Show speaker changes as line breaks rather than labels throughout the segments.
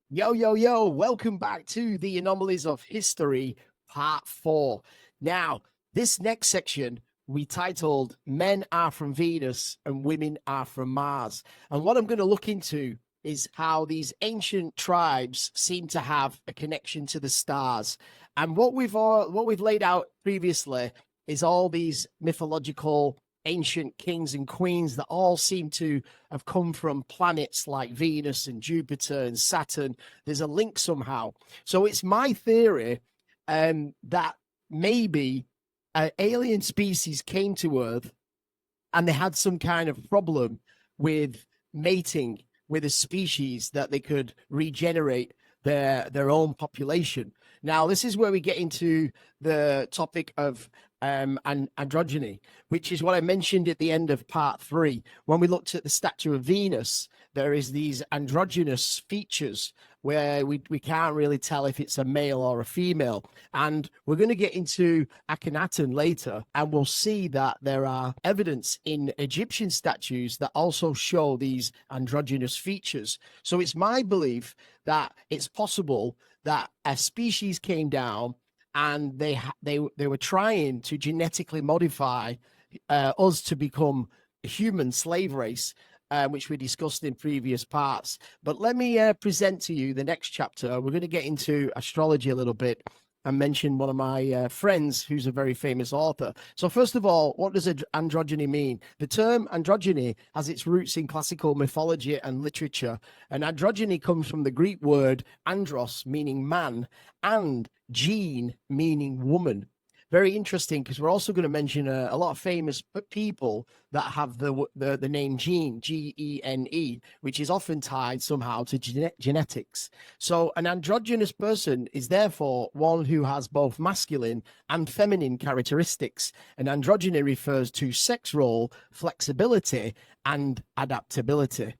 Yo, yo, yo, welcome back to the Anomalies of History, Part 4. Now, this next section we titled Men Are From Venus and Women Are From Mars. And what I'm going to look into is how these ancient tribes seem to have a connection to the stars. And what we've laid out previously is all these mythological ancient kings and queens that all seem to have come from planets like Venus and Jupiter and Saturn. There's a link somehow. So it's my theory that maybe an alien species came to Earth and they had some kind of problem with mating with a species that they could regenerate their own population. Now, this is where we get into the topic of androgyny, which is what I mentioned at the end of part 3. When we looked at the statue of Venus, there is these androgynous features where we can't really tell if it's a male or a female. And we're going to get into Akhenaton later, and we'll see that there are evidence in Egyptian statues that also show these androgynous features. So it's my belief that it's possible that a species came down and they were trying to genetically modify us to become a human slave race, which we discussed in previous parts. But let me present to you the next chapter. We're going to get into astrology a little bit and mention one of my friends who's a very famous author. So first of all, what does androgyny mean? The term androgyny has its roots in classical mythology and literature. And androgyny comes from the Greek word andros, meaning man, and gene, meaning woman. Very interesting, because we're also going to mention a lot of famous people that have the name Gene, Gene, which is often tied somehow to genetics. So an androgynous person is therefore one who has both masculine and feminine characteristics. And androgyny refers to sex role, flexibility, and adaptability.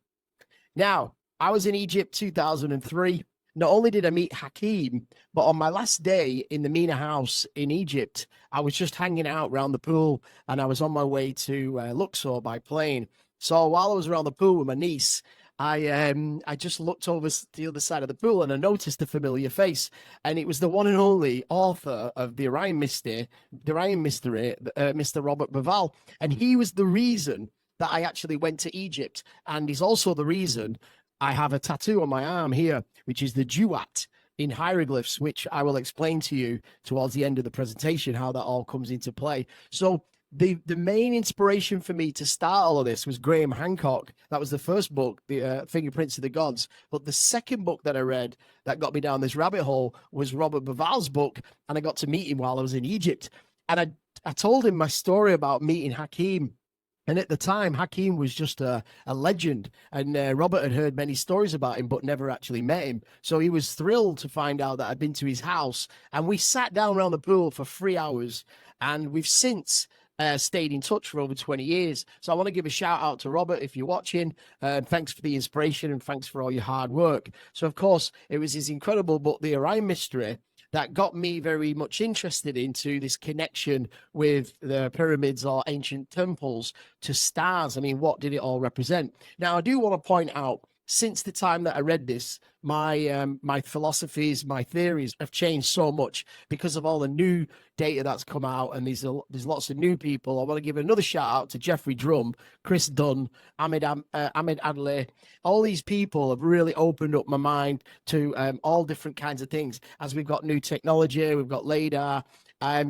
Now, I was in Egypt 2003. Not only did I meet Hakim, but on my last day in the Mina house in Egypt, I was just hanging out around the pool and I was on my way to Luxor by plane. So while I was around the pool with my niece, I just looked over to the other side of the pool and I noticed a familiar face. And it was the one and only author of the Orion Mystery, Mr. Robert Bauval. And he was the reason that I actually went to Egypt. And he's also the reason I have a tattoo on my arm here, which is the Duat in hieroglyphs, which I will explain to you towards the end of the presentation, how that all comes into play. So the main inspiration for me to start all of this was Graham Hancock. That was the first book, the Fingerprints of the Gods. But the second book that I read that got me down this rabbit hole was Robert Bauval's book, and I got to meet him while I was in Egypt. And I told him my story about meeting Hakim. And at the time, Hakim was just a legend. And Robert had heard many stories about him, but never actually met him. So he was thrilled to find out that I'd been to his house. And we sat down around the pool for 3 hours. And we've since stayed in touch for over 20 years. So I want to give a shout out to Robert if you're watching. Thanks for the inspiration and thanks for all your hard work. So, of course, it was his incredible book, The Orion Mystery, that got me very much interested into this connection with the pyramids or ancient temples to stars. I mean, what did it all represent? Now, I do want to point out, since the time that I read this, my philosophies, my theories have changed so much because of all the new data that's come out, and there's lots of new people. I want to give another shout out to Jeffrey Drum, Chris Dunn, Ahmed Adley. All these people have really opened up my mind to all different kinds of things. As we've got new technology, we've got LiDAR.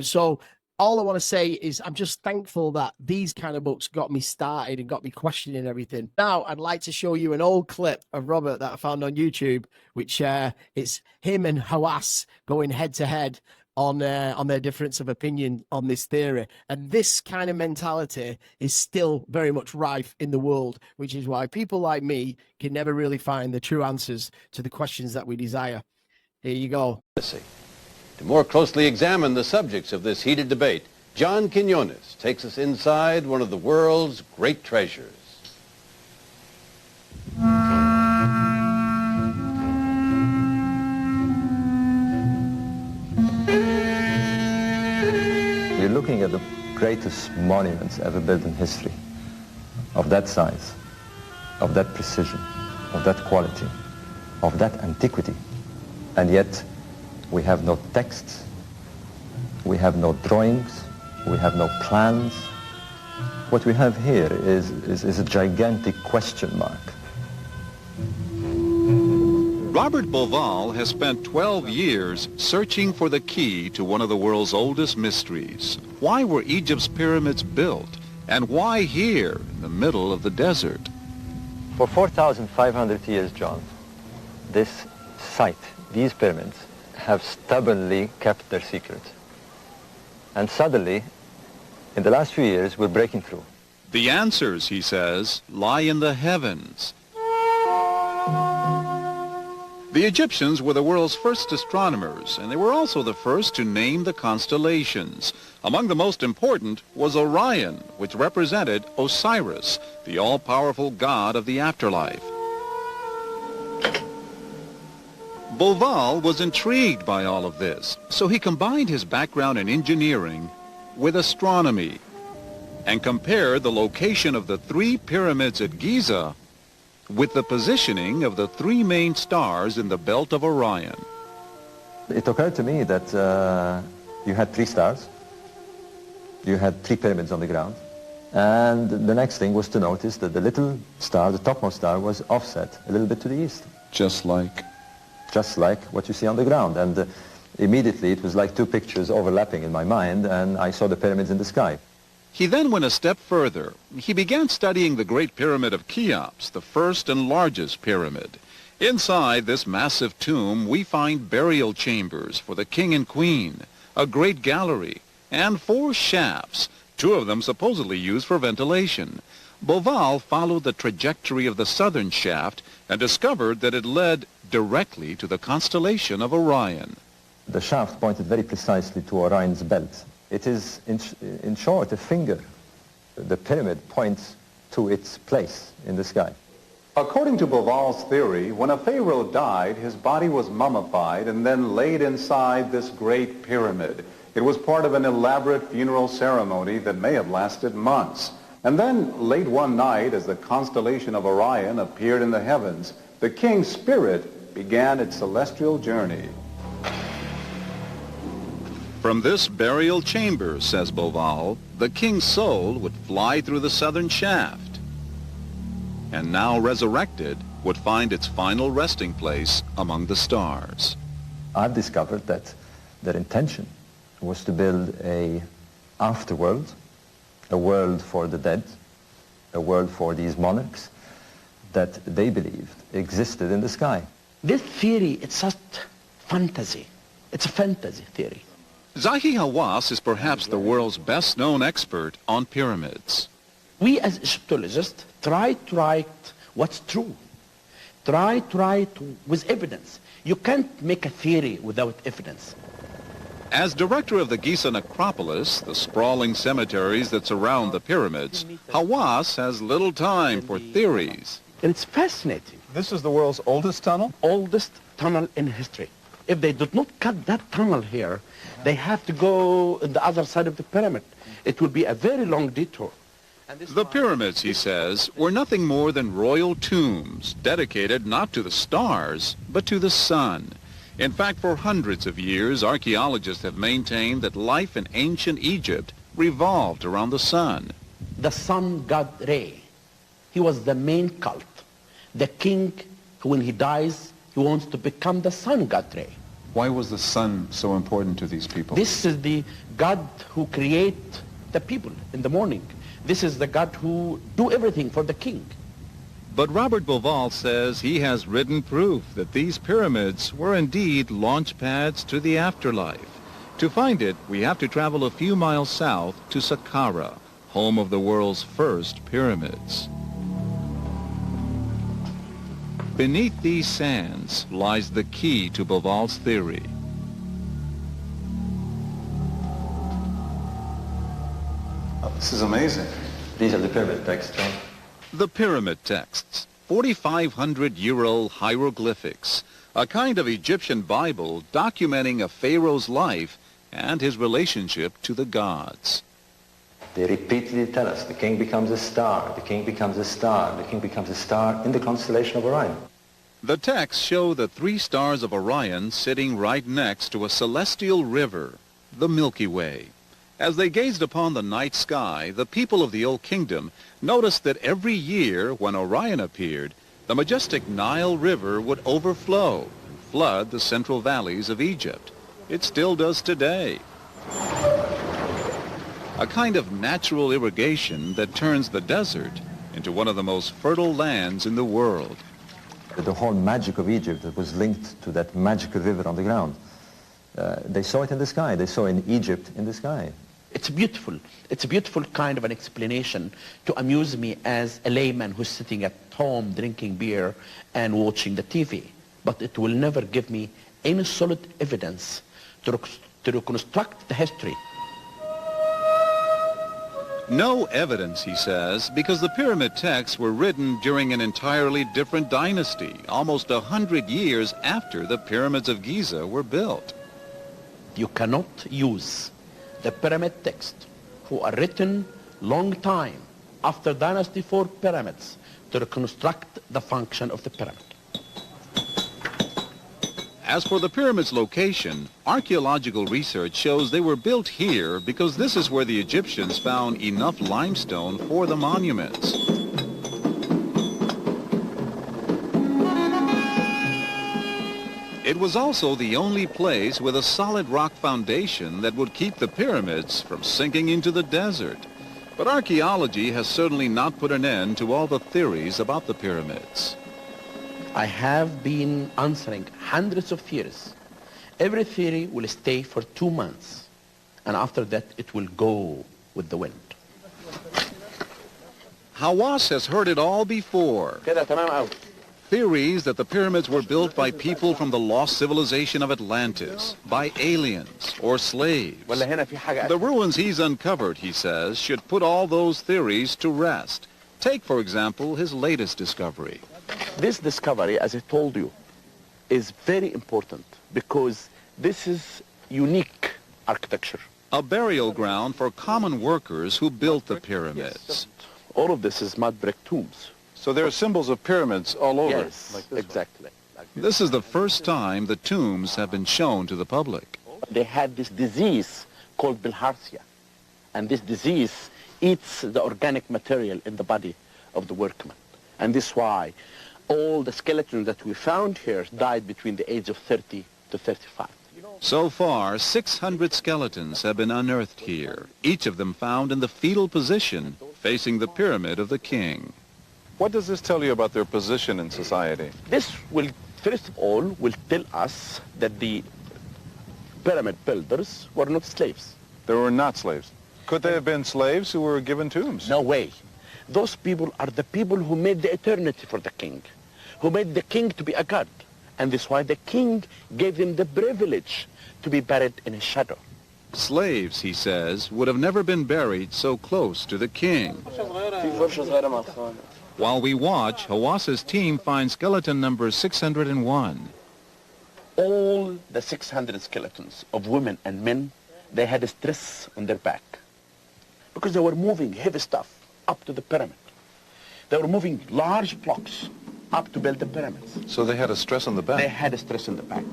So all I want to say is I'm just thankful that these kind of books got me started and got me questioning everything. Now, I'd like to show you an old clip of Robert that I found on YouTube, which it's him and Hawas going head to head on their difference of opinion on this theory. And this kind of mentality is still very much rife in the world, which is why people like me can never really find the true answers to the questions that we desire. Here you go.
To more closely examine the subjects of this heated debate, John Quinones takes us inside one of the world's great treasures.
You're looking at the greatest monuments ever built in history, of that size, of that precision, of that quality. of that antiquity. And yet we have no texts, we have no drawings, we have no plans. What we have here is a gigantic question mark.
Robert Bauval has spent 12 years searching for the key to one of the world's oldest mysteries. Why were Egypt's pyramids built? And why here, in the middle of the desert?
For 4,500 years, John, this site, these pyramids, have stubbornly kept their secret. And suddenly, in the last few years, we're breaking through.
The answers, he says, lie in the heavens. The Egyptians were the world's first astronomers, and they were also the first to name the constellations. Among the most important was Orion, which represented Osiris, the all-powerful god of the afterlife. Bauval was intrigued by all of this, so he combined his background in engineering with astronomy and compared the location of the 3 pyramids at Giza with the positioning of the 3 main stars in the belt of Orion.
It occurred to me that you had 3 stars, you had 3 pyramids on the ground, and the next thing was to notice that the little star, the topmost star, was offset a little bit to the east.
Just like
what you see on the ground. And immediately it was like 2 pictures overlapping in my mind, and I saw the pyramids in the sky.
He then went a step further. He began studying the Great Pyramid of Cheops, the first and largest pyramid. Inside this massive tomb, we find burial chambers for the king and queen, a great gallery, and 4 shafts, 2 of them supposedly used for ventilation. Bauval followed the trajectory of the southern shaft and discovered that it led directly to the constellation of Orion.
The shaft pointed very precisely to Orion's belt. It is, in short, a finger. The pyramid points to its place in the sky.
According to Bauval's theory, when a pharaoh died, his body was mummified and then laid inside this great pyramid. It was part of an elaborate funeral ceremony that may have lasted months. And then, late one night, as the constellation of Orion appeared in the heavens, the king's spirit began its celestial journey.
From this burial chamber, says Bauval, the king's soul would fly through the southern shaft, and now resurrected, would find its final resting place among the stars.
I've discovered that their intention was to build a afterworld, a world for the dead, a world for these monarchs that they believed existed in the sky.
This theory, it's just fantasy. It's a fantasy theory.
Zahi Hawas is perhaps the world's best-known expert on pyramids.
We as Egyptologists try to write what's true. Try to write with evidence. You can't make a theory without evidence.
As director of the Giza necropolis, the sprawling cemeteries that surround the pyramids, Hawas has little time for theories.
And it's fascinating.
This is the world's oldest tunnel?
Oldest tunnel in history. If they did not cut that tunnel here, they have to go on the other side of the pyramid. It will be a very long detour.
The pyramids, he says, were nothing more than royal tombs dedicated not to the stars, but to the sun. In fact, for hundreds of years, archaeologists have maintained that life in ancient Egypt revolved around the sun.
The sun god Re, he was the main cult. The king, when he dies, he wants to become the sun god Re.
Why was the sun so important to these people?
This is the god who create the people in the morning. This is the god who do everything for the king.
But Robert Bauval says he has written proof that these pyramids were indeed launch pads to the afterlife. To find it, we have to travel a few miles south to Saqqara, home of the world's first pyramids. Beneath these sands lies the key to Bauval's theory.
Oh, this is amazing.
These are the pyramid texts, John.
The pyramid texts, 4,500-year-old hieroglyphics, a kind of Egyptian Bible documenting a pharaoh's life and his relationship to the gods.
They repeatedly tell us the king becomes a star, the king becomes a star, the king becomes a star in the constellation of Orion.
The texts show the 3 stars of Orion sitting right next to a celestial river, the Milky Way. As they gazed upon the night sky, the people of the Old Kingdom noticed that every year when Orion appeared, the majestic Nile River would overflow and flood the central valleys of Egypt. It still does today. A kind of natural irrigation that turns the desert into one of the most fertile lands in the world.
The whole magic of Egypt was linked to that magical river on the ground. They saw it in the sky. They saw in Egypt in the sky.
It's beautiful. It's a beautiful kind of an explanation to amuse me as a layman who's sitting at home drinking beer and watching the TV. But it will never give me any solid evidence to reconstruct the history.
No evidence, he says, because the pyramid texts were written during an entirely different dynasty, almost 100 years after the pyramids of Giza were built.
You cannot use the pyramid texts who are written long time after Dynasty 4 pyramids to reconstruct the function of the pyramid.
As for the pyramid's location, archaeological research shows they were built here because this is where the Egyptians found enough limestone for the monuments. It was also the only place with a solid rock foundation that would keep the pyramids from sinking into the desert. But archaeology has certainly not put an end to all the theories about the pyramids.
I have been answering hundreds of theories. Every theory will stay for 2 months, and after that it will go with the wind.
Hawas has heard it all before. Theories that the pyramids were built by people from the lost civilization of Atlantis, by aliens or slaves. The ruins he's uncovered, he says, should put all those theories to rest. Take, for example, his latest discovery.
This discovery, as I told you, is very important because this is unique architecture.
A burial ground for common workers who built the pyramids.
All of this is mud brick tombs.
So there are symbols of pyramids all over.
Yes,
like this
exactly.
This is the first time the tombs have been shown to the public.
They had this disease called bilharzia, and this disease eats the organic material in the body of the workman. And this is why all the skeletons that we found here died between the age of 30 to 35.
So far, 600 skeletons have been unearthed here, each of them found in the fetal position facing the pyramid of the king.
What does this tell you about their position in society?
This will, first of all, will tell us that the pyramid builders were not slaves.
They were not slaves. Could they have been slaves who were given tombs?
No way. Those people are the people who made the eternity for the king, who made the king to be a god. And this is why the king gave them the privilege to be buried in his shadow.
Slaves, he says, would have never been buried so close to the king. While we watch, Hawas's team finds skeleton number 601.
All the 600 skeletons of women and men, they had a stress on their back because they were moving heavy stuff up to the pyramid. They were moving large blocks up to build the pyramids.
So they had a stress on the back?
They had a stress on the back.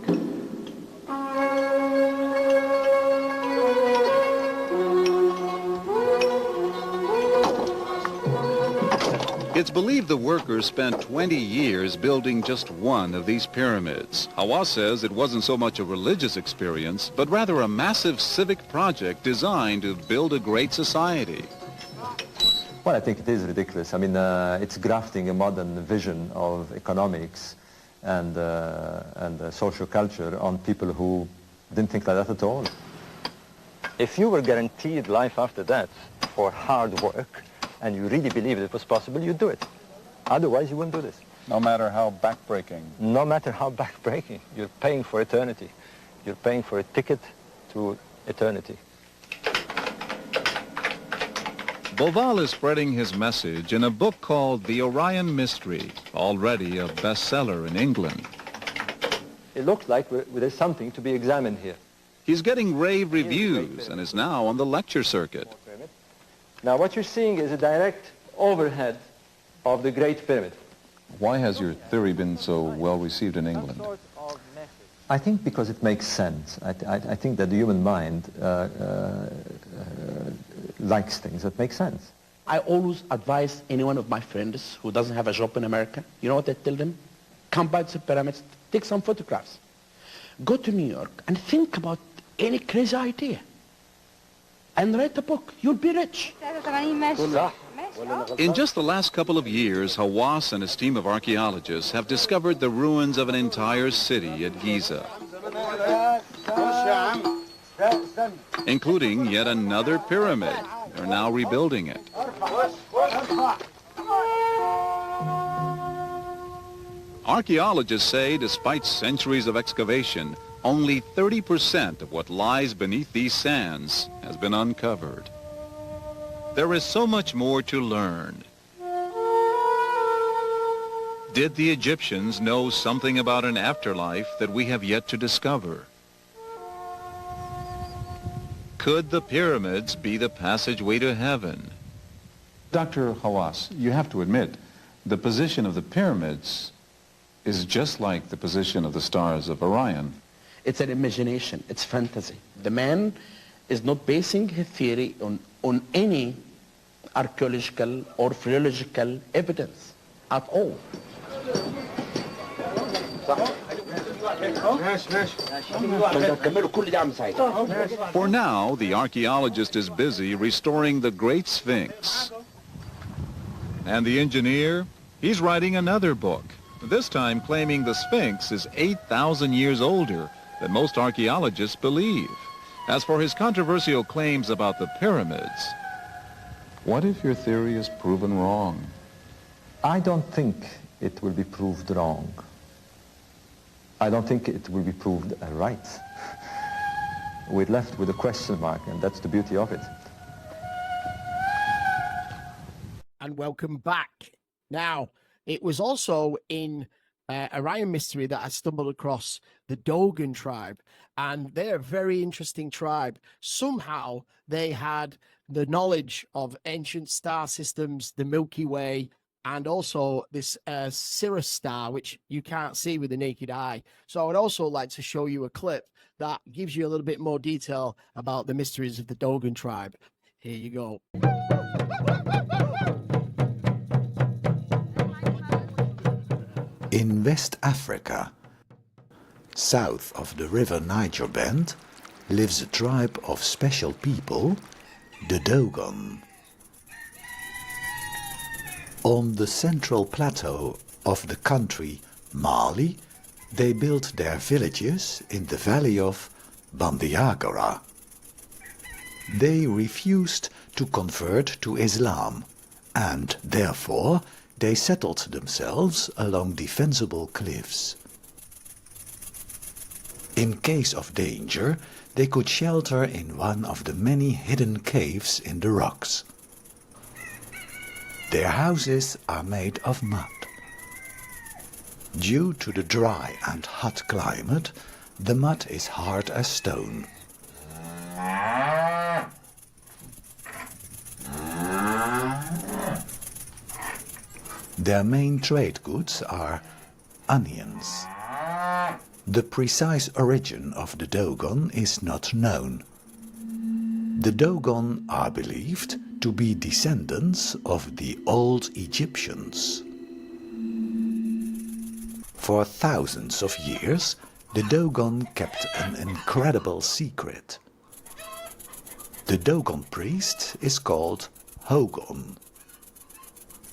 It's believed the workers spent 20 years building just one of these pyramids. Hawas says it wasn't so much a religious experience, but rather a massive civic project designed to build a great society.
Well, I think it is ridiculous. I mean, it's grafting a modern vision of economics and social culture on people who didn't think like that at all. If you were guaranteed life after that for hard work, and you really believed it was possible, you'd do it. Otherwise, you wouldn't do this.
No matter how backbreaking.
No matter how backbreaking. You're paying for eternity. You're paying for a ticket to eternity.
Bauval is spreading his message in a book called The Orion Mystery, already a bestseller in England.
It looks like there's something to be examined here.
He's getting rave reviews and is now on the lecture circuit.
Now what you're seeing is a direct overhead of the Great Pyramid.
Why has your theory been so well received in England?
I think because it makes sense. I think that the human mind likes things that make sense.
I always advise any one of my friends who doesn't have a job in America, you know what I tell them? Come by the pyramids, take some photographs. Go to New York and think about any crazy idea. And write a book. You'll be rich.
In just the last couple of years, Hawas and his team of archaeologists have discovered the ruins of an entire city at Giza, including yet another pyramid. They're now rebuilding it. Archaeologists say despite centuries of excavation, only 30% of what lies beneath these sands has been uncovered. There is so much more to learn. Did the Egyptians know something about an afterlife that we have yet to discover? Could the pyramids be the passageway to heaven?
Dr. Hawas, you have to admit, the position of the pyramids is just like the position of the stars of Orion.
It's an imagination. It's fantasy. The man is not basing his theory on any archaeological or philological evidence at all.
For now, the archaeologist is busy restoring the Great Sphinx. And the engineer, he's writing another book, this time claiming the Sphinx is 8,000 years older than most archaeologists believe. As for his controversial claims about the pyramids,
What if your theory is proven wrong?
I don't think it will be proved wrong. I don't think it will be proved right. We're left with a question mark, and that's the beauty of it.
And welcome back. Now, it was also in Orion Mystery that I stumbled across the Dogan tribe, and they're a very interesting tribe. Somehow they had the knowledge of ancient star systems, the Milky Way, and also this Sirius star, which you can't see with the naked eye. So I would also like to show you a clip that gives you a little bit more detail about the mysteries of the Dogan tribe. Here you go.
In West Africa, south of the river Niger bend, lives a tribe of special people, the Dogon. On the central plateau of the country Mali, they built their villages in the valley of Bandiagara. They refused to convert to Islam, and therefore they settled themselves along defensible cliffs. In case of danger, they could shelter in one of the many hidden caves in the rocks. Their houses are made of mud. Due to the dry and hot climate, the mud is hard as stone. Their main trade goods are onions. The precise origin of the Dogon is not known. The Dogon are believed to be descendants of the old Egyptians. For thousands of years, the Dogon kept an incredible secret. The Dogon priest is called Hogon.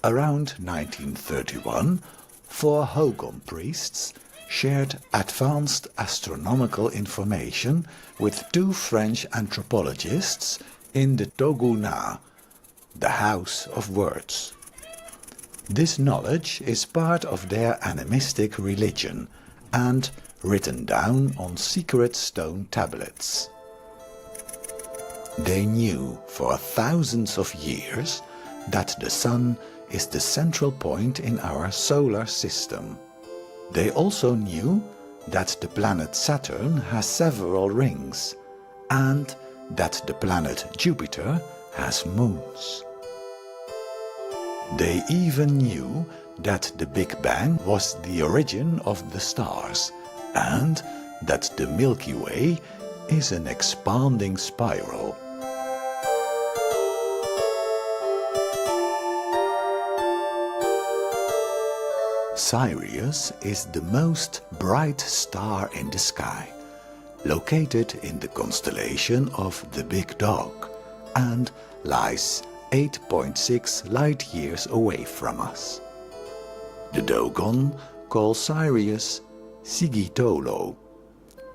Around 1931, 4 Hogon priests shared advanced astronomical information with 2 French anthropologists in the Toguna, the House of Words. This knowledge is part of their animistic religion and written down on secret stone tablets. They knew for thousands of years that the Sun is the central point in our solar system. They also knew that the planet Saturn has several rings and that the planet Jupiter has moons. They even knew that the Big Bang was the origin of the stars and that the Milky Way is an expanding spiral. Sirius is the most bright star in the sky, located in the constellation of the Big Dog, and lies 8.6 light-years away from us. The Dogon call Sirius Tolo.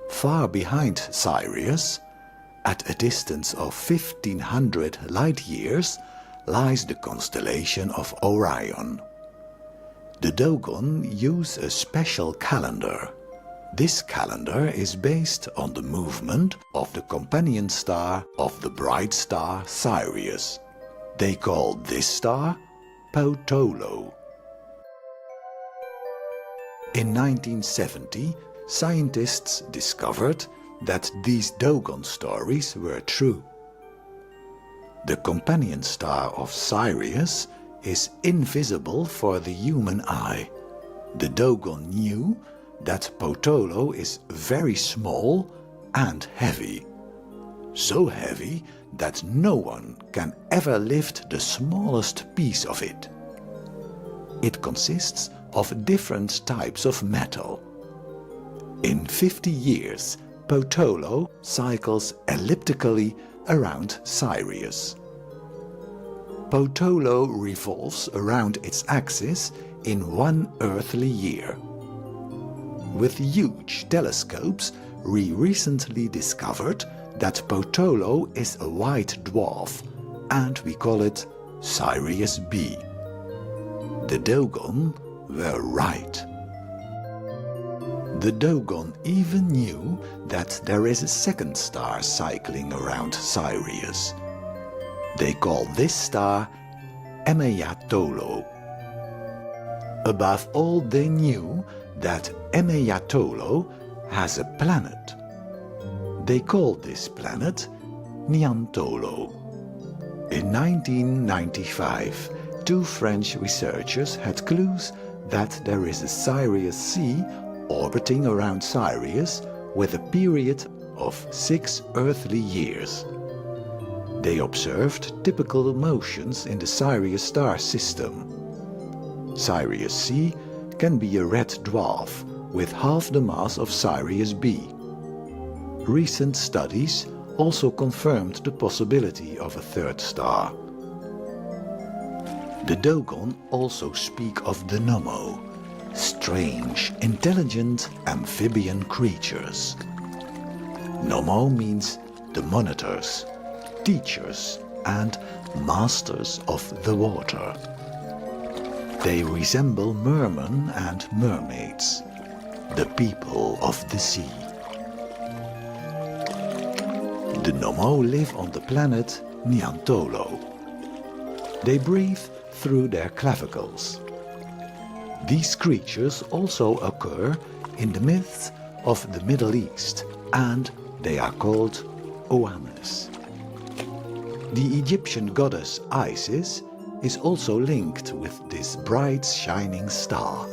Far behind Sirius, at a distance of 1500 light-years, lies the constellation of Orion. The Dogon use a special calendar. This calendar is based on the movement of the companion star of the bright star Sirius. They call this star Tolo. In 1970, scientists discovered that these Dogon stories were true. The companion star of Sirius is invisible for the human eye. The Dogon knew that Tolo is very small and heavy. So heavy that no one can ever lift the smallest piece of it. It consists of different types of metal. In 50 years, Tolo cycles elliptically around Sirius. Tolo revolves around its axis in 1 earthly year. With huge telescopes, we recently discovered that Tolo is a white dwarf, and we call it Sirius B. The Dogon were right. The Dogon even knew that there is a second star cycling around Sirius. They call this star Emme. Above all, they knew that Emme has a planet. They called this planet Nyan. In 1995, 2 French researchers had clues that there is a Sirius C orbiting around Sirius with a period of 6 earthly years. They observed typical motions in the Sirius star system. Sirius C can be a red dwarf with half the mass of Sirius B. Recent studies also confirmed the possibility of a third star. The Dogon also speak of the Nommo, strange, intelligent amphibian creatures. Nommo means the monitors, teachers and masters of the water. They resemble mermen and mermaids, the people of the sea. The Nommo live on the planet Nyan. They breathe through their clavicles. These creatures also occur in the myths of the Middle East, and they are called Oannes. The Egyptian goddess Isis is also linked with this bright shining star.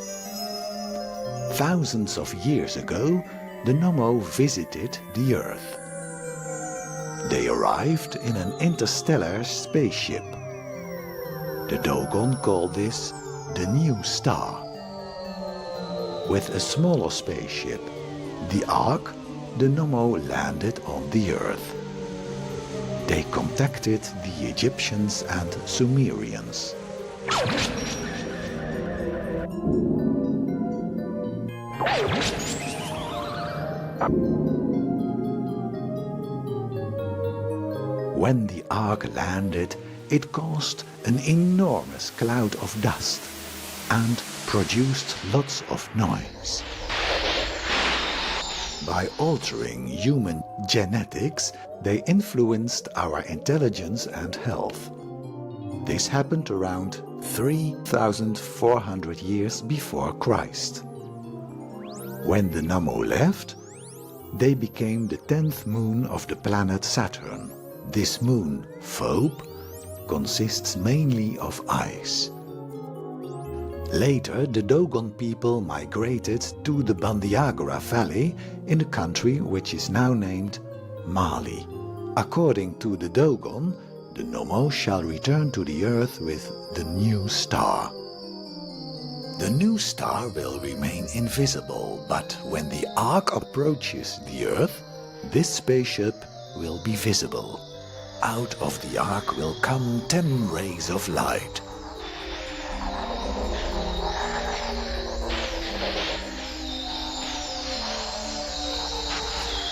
Thousands of years ago, the Nommo visited the Earth. They arrived in an interstellar spaceship. The Dogon called this the new star. With a smaller spaceship, the Ark, the Nommo landed on the Earth. They contacted the Egyptians and Sumerians. When the Ark landed, it caused an enormous cloud of dust and produced lots of noise. By altering human genetics, they influenced our intelligence and health. This happened around 3,400 years before Christ. When the Nommo left, they became the 10th moon of the planet Saturn. This moon, Phobe, consists mainly of ice, Later, the Dogon people migrated to the Bandiagara Valley in the country which is now named Mali. According to the Dogon, the Nommo shall return to the earth with the new star. The new star will remain invisible, but when the ark approaches the earth, this spaceship will be visible. Out of the ark will come 10 rays of light.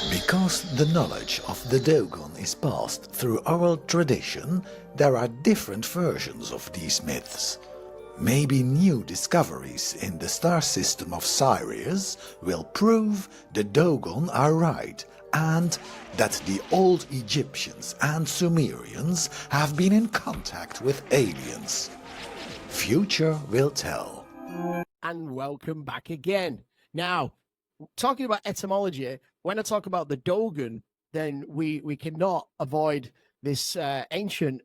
Because the knowledge of the Dogon is passed through oral tradition, there are different versions of these myths. Maybe new discoveries in the star system of Sirius will prove the Dogon are right, and that the old Egyptians and Sumerians have been in contact with aliens. Future will tell.
And welcome back again. Now, talking about etymology, when I talk about the Dogan, then we cannot avoid this ancient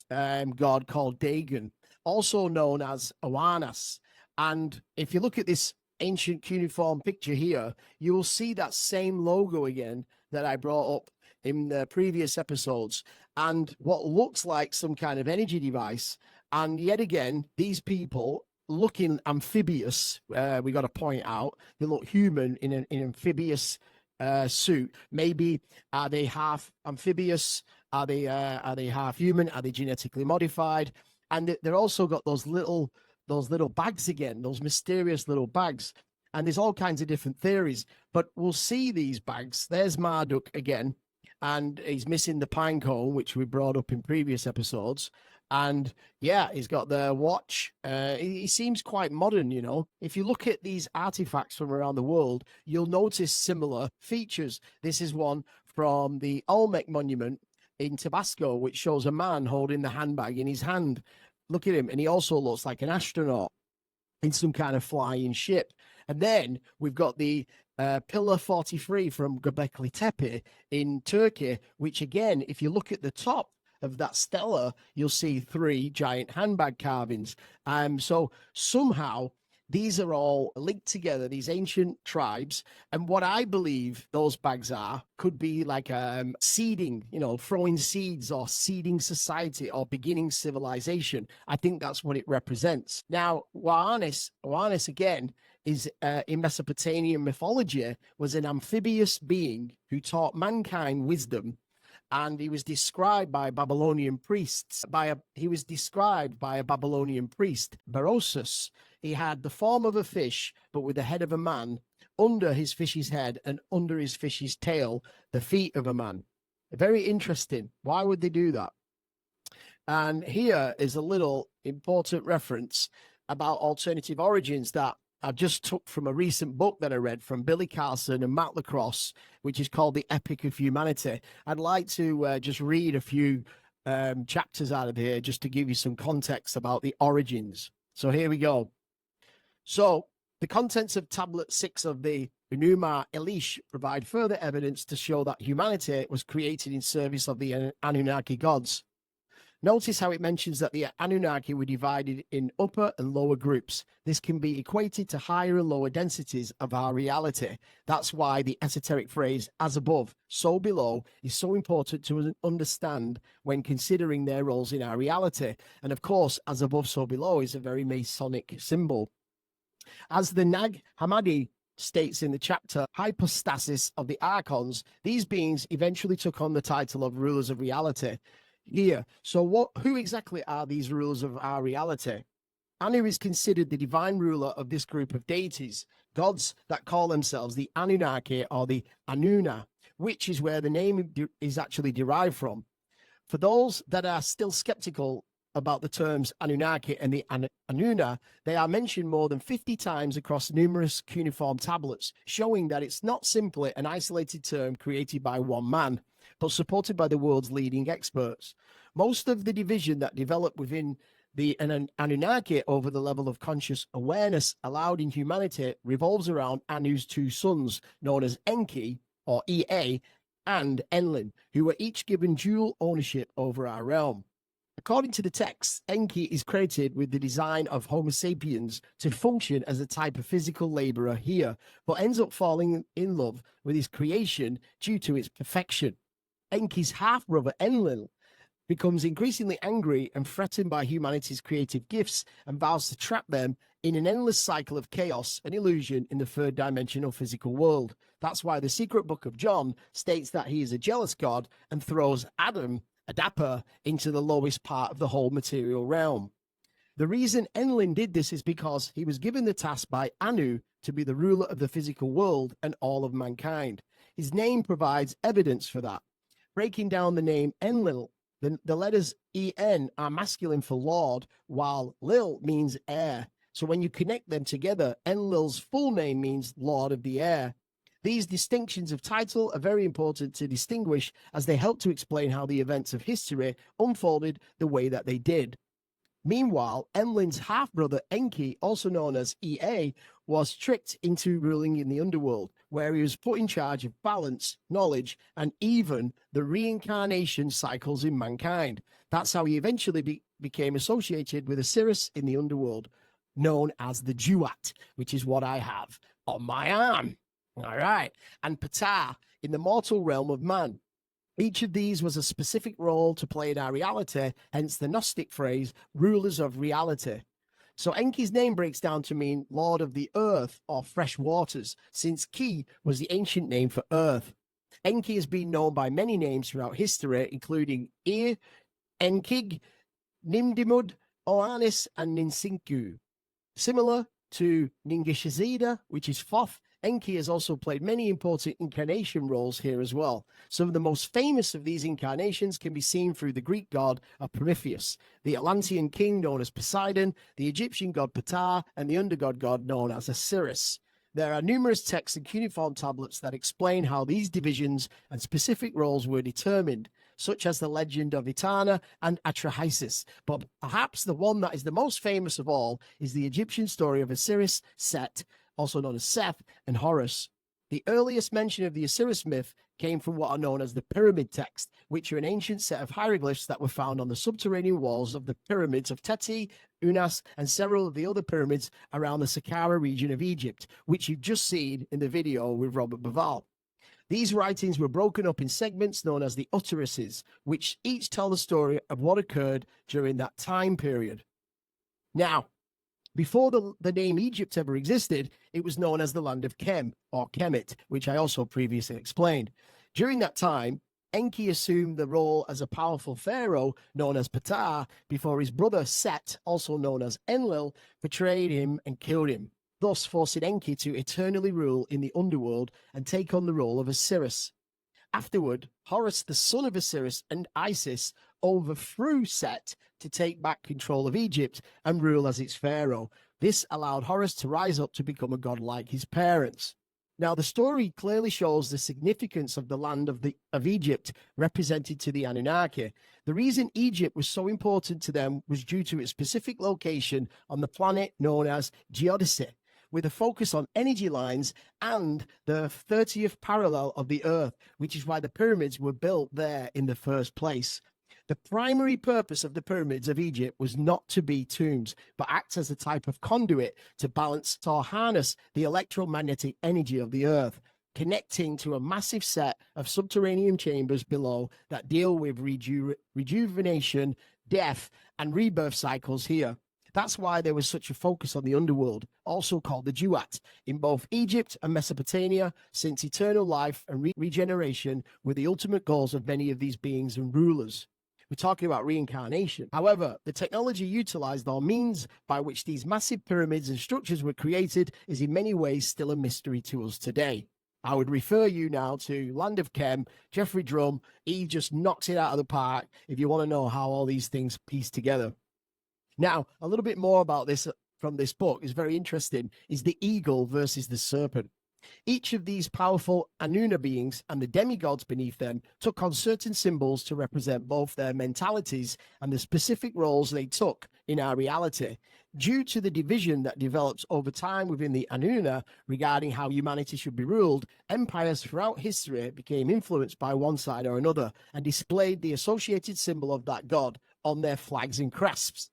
god called Dagon, also known as Oannes. And if you look at this ancient cuneiform picture here, you will see that same logo again that I brought up in the previous episodes, and what looks like some kind of energy device. And yet again, these people looking amphibious, we got to point out, they look human in an amphibious suit. Maybe are they half amphibious? Are they half human? Are they genetically modified? And they're also got those little bags again, those mysterious little bags. And there's all kinds of different theories, but we'll see these bags. There's Marduk again, and he's missing the pine cone, which we brought up in previous episodes. And yeah, he's got the watch. He seems quite modern, you know. If you look at these artifacts from around the world, you'll notice similar features. This is one from the Olmec monument in Tabasco, which shows a man holding the handbag in his hand. Look at him, and he also looks like an astronaut in some kind of flying ship. And then we've got the Pillar 43 from Gobekli Tepi in Turkey, which again, if you look at the top of that stela, you'll see 3 giant handbag carvings. So somehow these are all linked together, these ancient tribes. And what I believe those bags are could be like seeding, you know, throwing seeds, or seeding society, or beginning civilization. I think that's what it represents. Now, Oannes again is in Mesopotamian mythology was an amphibious being who taught mankind wisdom. And he was described by Babylonian priests. He was described by a Babylonian priest, Berosus. He had the form of a fish, but with the head of a man. Under his fish's head and under his fish's tail, the feet of a man. Very interesting. Why would they do that? And here is a little important reference about alternative origins that I just took from a recent book that I read from Billy Carson and Matt LaCroix, which is called The Epic of Humanity. I'd like to just read a few chapters out of here just to give you some context about the origins. So here we go. So the contents of Tablet 6 of the Enuma Elish provide further evidence to show that humanity was created in service of the Anunnaki gods. Notice how it mentions that the Anunnaki were divided in upper and lower groups. This can be equated to higher and lower densities of our reality. That's why the esoteric phrase, as above, so below, is so important to understand when considering their roles in our reality. And of course, as above, so below is a very Masonic symbol. As the Nag Hammadi states in the chapter Hypostasis of the Archons, these beings eventually took on the title of rulers of reality. Here, so who exactly are these rulers of our reality? Anu is considered the divine ruler of this group of deities, gods that call themselves the Anunnaki or the Anuna, which is where the name is actually derived from. For those that are still skeptical about the terms Anunnaki and the Anuna, they are mentioned more than 50 times across numerous cuneiform tablets, showing that it's not simply an isolated term created by one man, but supported by the world's leading experts. Most of the division that developed within the Anunnaki over the level of conscious awareness allowed in humanity revolves around Anu's 2 sons, known as Enki, or Ea, and Enlil, who were each given dual ownership over our realm. According to the text, Enki is credited with the design of Homo sapiens to function as a type of physical laborer here, but ends up falling in love with his creation due to its perfection. Enki's half-brother Enlil becomes increasingly angry and threatened by humanity's creative gifts and vows to trap them in an endless cycle of chaos and illusion in the third-dimensional physical world. That's why the secret book of John states that he is a jealous god and throws Adam, Adapa, into the lowest part of the whole material realm. The reason Enlil did this is because he was given the task by Anu to be the ruler of the physical world and all of mankind. His name provides evidence for that. Breaking down the name Enlil, the letters En are masculine for Lord, while Lil means air. So when you connect them together, Enlil's full name means Lord of the Air. These distinctions of title are very important to distinguish as they help to explain how the events of history unfolded the way that they did. Meanwhile, Enlil's half-brother Enki, also known as Ea, was tricked into ruling in the underworld, where he was put in charge of balance, knowledge, and even the reincarnation cycles in mankind. That's how he eventually became associated with Osiris in the underworld, known as the Duat, which is what I have on my arm. All right. And Ptah in the mortal realm of man. Each of these was a specific role to play in our reality, hence the Gnostic phrase, rulers of reality. So Enki's name breaks down to mean Lord of the Earth or fresh waters, since Ki was the ancient name for Earth. Enki has been known by many names throughout history, including Ir, Enkig, Nimdimud, Oannes, and Ninsinku. Similar to Ningishazida, which is Thoth, Enki has also played many important incarnation roles here as well. Some of the most famous of these incarnations can be seen through the Greek god of Prometheus, the Atlantean king known as Poseidon, the Egyptian god Ptah, and the undergod god known as Osiris. There are numerous texts and cuneiform tablets that explain how these divisions and specific roles were determined, such as the legend of Etana and Atrahasis. But perhaps the one that is the most famous of all is the Egyptian story of Osiris, Set, also known as Seth, and Horus. The earliest mention of the Osiris myth came from what are known as the pyramid text, which are an ancient set of hieroglyphs that were found on the subterranean walls of the pyramids of Tepi, Oannes, and several of the other pyramids around the Saqqara region of Egypt, which you've just seen in the video with Robert Bauval. These writings were broken up in segments known as the utterances, which each tell the story of what occurred during that time period. Now, before the name Egypt ever existed, it was known as the land of Kem, or Kemet, which I also previously explained. During that time, Enki assumed the role as a powerful pharaoh known as Ptah before his brother Set, also known as Enlil, betrayed him and killed him, thus forcing Enki to eternally rule in the underworld and take on the role of Osiris. Afterward, Horus, the son of Osiris and Isis, overthrew Set to take back control of Egypt and rule as its pharaoh. This allowed Horus to rise up to become a god like his parents. Now, the story clearly shows the significance of the land of Egypt represented to the Anunnaki. The reason Egypt was so important to them was due to its specific location on the planet known as Geodesy, with a focus on energy lines and the 30th parallel of the Earth, which is why the pyramids were built there in the first place. The primary purpose of the pyramids of Egypt was not to be tombs, but act as a type of conduit to balance or harness the electromagnetic energy of the Earth, connecting to a massive set of subterranean chambers below that deal with rejuvenation, death, and rebirth cycles here. That's why there was such a focus on the underworld, also called the Duat, in both Egypt and Mesopotamia, since eternal life and regeneration were the ultimate goals of many of these beings and rulers. We're talking about reincarnation. However, the technology utilized or means by which these massive pyramids and structures were created is in many ways still a mystery to us today. I would refer you now to Land of Kem, Jeffrey Drum. He just knocks it out of the park if you want to know how all these things piece together. Now, a little bit more about this from this book is very interesting, is the eagle versus the serpent. Each of these powerful Anunna beings and the demigods beneath them took on certain symbols to represent both their mentalities and the specific roles they took in our reality. Due to the division that developed over time within the Anunna regarding how humanity should be ruled, empires throughout history became influenced by one side or another and displayed the associated symbol of that god, on their flags and crests.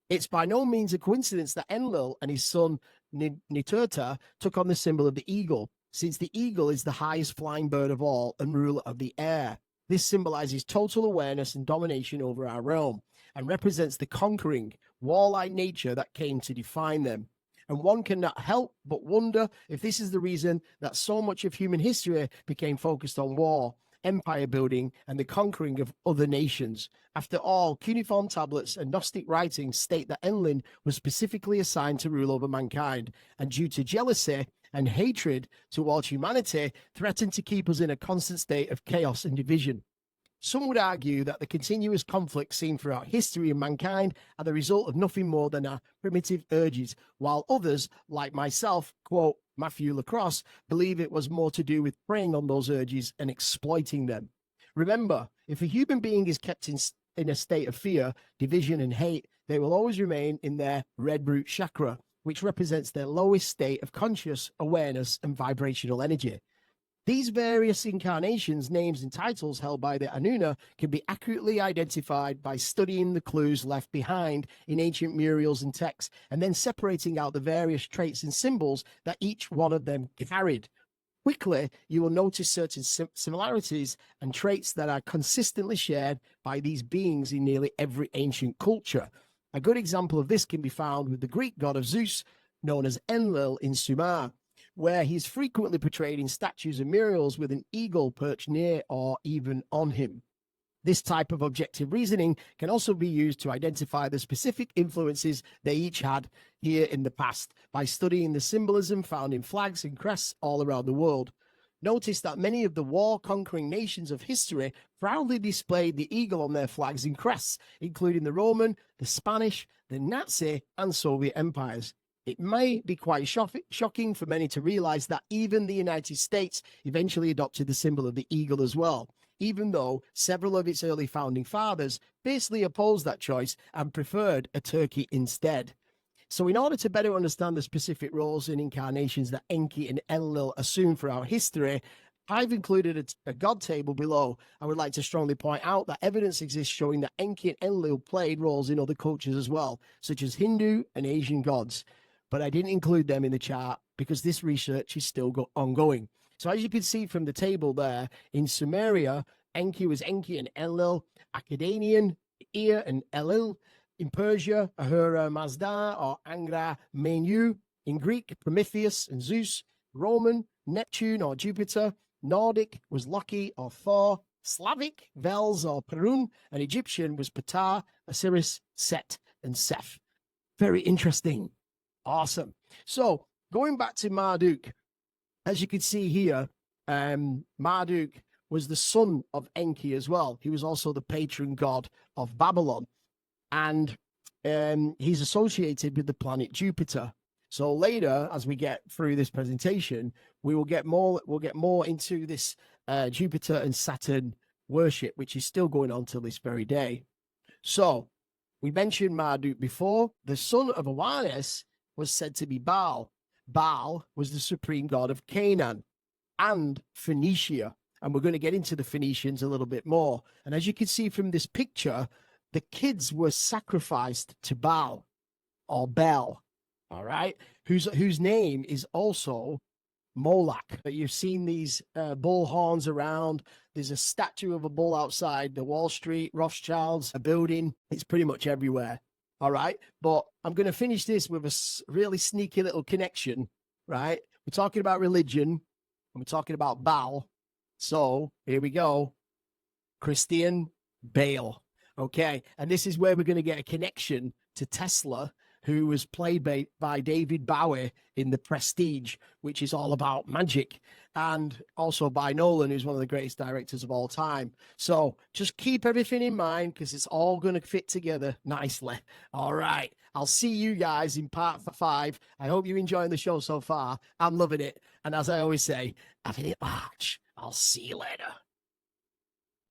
It's by no means a coincidence that Enlil and his son Ninurta took on the symbol of the eagle, since the eagle is the highest flying bird of all and ruler of the air. This symbolizes total awareness and domination over our realm, and represents the conquering, warlike nature that came to define them. And one cannot help but wonder if this is the reason that so much of human history became focused on war, empire building, and the conquering of other nations. After all, cuneiform tablets and Gnostic writings state that Enlil was specifically assigned to rule over mankind, and due to jealousy and hatred towards humanity, threatened to keep us in a constant state of chaos and division. Some would argue that the continuous conflicts seen throughout history of mankind are the result of nothing more than our primitive urges, while others, like myself, quote Matthew LaCroix, believe it was more to do with preying on those urges and exploiting them. Remember, if a human being is kept in a state of fear, division, and hate, they will always remain in their red root chakra, which represents their lowest state of conscious awareness and vibrational energy. These various incarnations, names, and titles held by the Annuna can be accurately identified by studying the clues left behind in ancient murals and texts, and then separating out the various traits and symbols that each one of them carried. Quickly, you will notice certain similarities and traits that are consistently shared by these beings in nearly every ancient culture. A good example of this can be found with the Greek god of Zeus, known as Enlil in Sumer, where he's frequently portrayed in statues and murals with an eagle perched near or even on him. This type of objective reasoning can also be used to identify the specific influences they each had here in the past by studying the symbolism found in flags and crests all around the world. Notice that many of the war-conquering nations of history proudly displayed the eagle on their flags and crests, including the Roman, the Spanish, the Nazi, and Soviet empires. It may be quite shocking for many to realize that even the United States eventually adopted the symbol of the eagle as well, even though several of its early founding fathers basically opposed that choice and preferred a turkey instead. So in order to better understand the specific roles and incarnations that Enki and Enlil assumed throughout history, I've included a god table below. I would like to strongly point out that evidence exists showing that Enki and Enlil played roles in other cultures as well, such as Hindu and Asian gods. But I didn't include them in the chart because this research is still ongoing. So as you can see from the table there, in Sumeria, Enki was Enki and Enlil, Akhenaton, Ea and Enlil. In Persia, Ahura Mazda or Angra Mainyu. In Greek, Prometheus and Zeus. Roman, Neptune or Jupiter. Nordic was Loki or Thor. Slavic, Vels or Perun. And Egyptian was Ptah, Osiris, Set, and Seth. Very interesting. Awesome. So going back to Marduk, as you can see here, Marduk was the son of Enki as well. He was also the patron god of Babylon, and he's associated with the planet Jupiter. So later, as we get through this presentation, we'll get more into this Jupiter and Saturn worship, which is still going on till this very day. So we mentioned Marduk before. The son of Oannes was said to be Baal. Baal was the supreme god of Canaan and Phoenicia. And we're going to get into the Phoenicians a little bit more. And as you can see from this picture, the kids were sacrificed to Baal or Bel, all right, whose name is also Moloch. You've seen these bull horns around. There's a statue of a bull outside the Wall Street, Rothschilds, a building. It's pretty much everywhere. All right. But I'm going to finish this with a really sneaky little connection, right? We're talking about religion and we're talking about Baal. So here we go. Christian Bale. Okay. And this is where we're going to get a connection to Tesla, who was played by David Bowie in The Prestige, which is all about magic, and also by Nolan, who's one of the greatest directors of all time. So just keep everything in mind because it's all going to fit together nicely. All right. I'll see you guys in part 5. I hope you're enjoying the show so far. I'm loving it. And as I always say, having it large. I'll see you later.